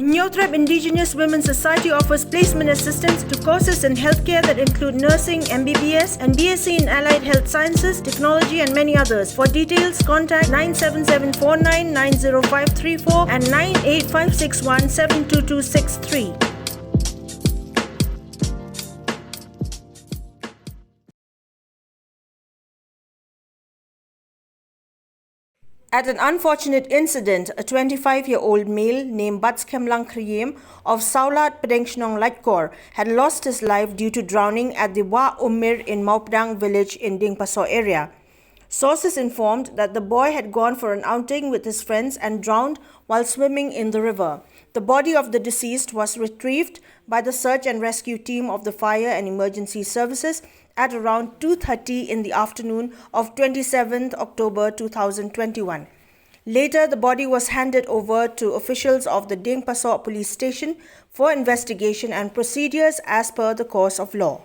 Nyotrep Indigenous Women's Society offers placement assistance to courses in healthcare that include nursing, MBBS, and BSc in Allied Health Sciences, Technology, and many others. For details, contact 97749 90534 and 98561 72263. At an unfortunate incident, a 25-year-old male named KHYRIEM of SAWLAD, PDENGSHNONG, LAITKOR had lost his life due to drowning at the Ummir in MAWPDANG village in DIENGPASOH area. Sources informed that the boy had gone for an outing with his friends and drowned while swimming in the river. The body of the deceased was retrieved by the search and rescue team of the fire and emergency services at around 2:30 in the afternoon of 27th October 2021. Later, the body was handed over to officials of the DIENGPASOH police station for investigation and procedures as per the course of law.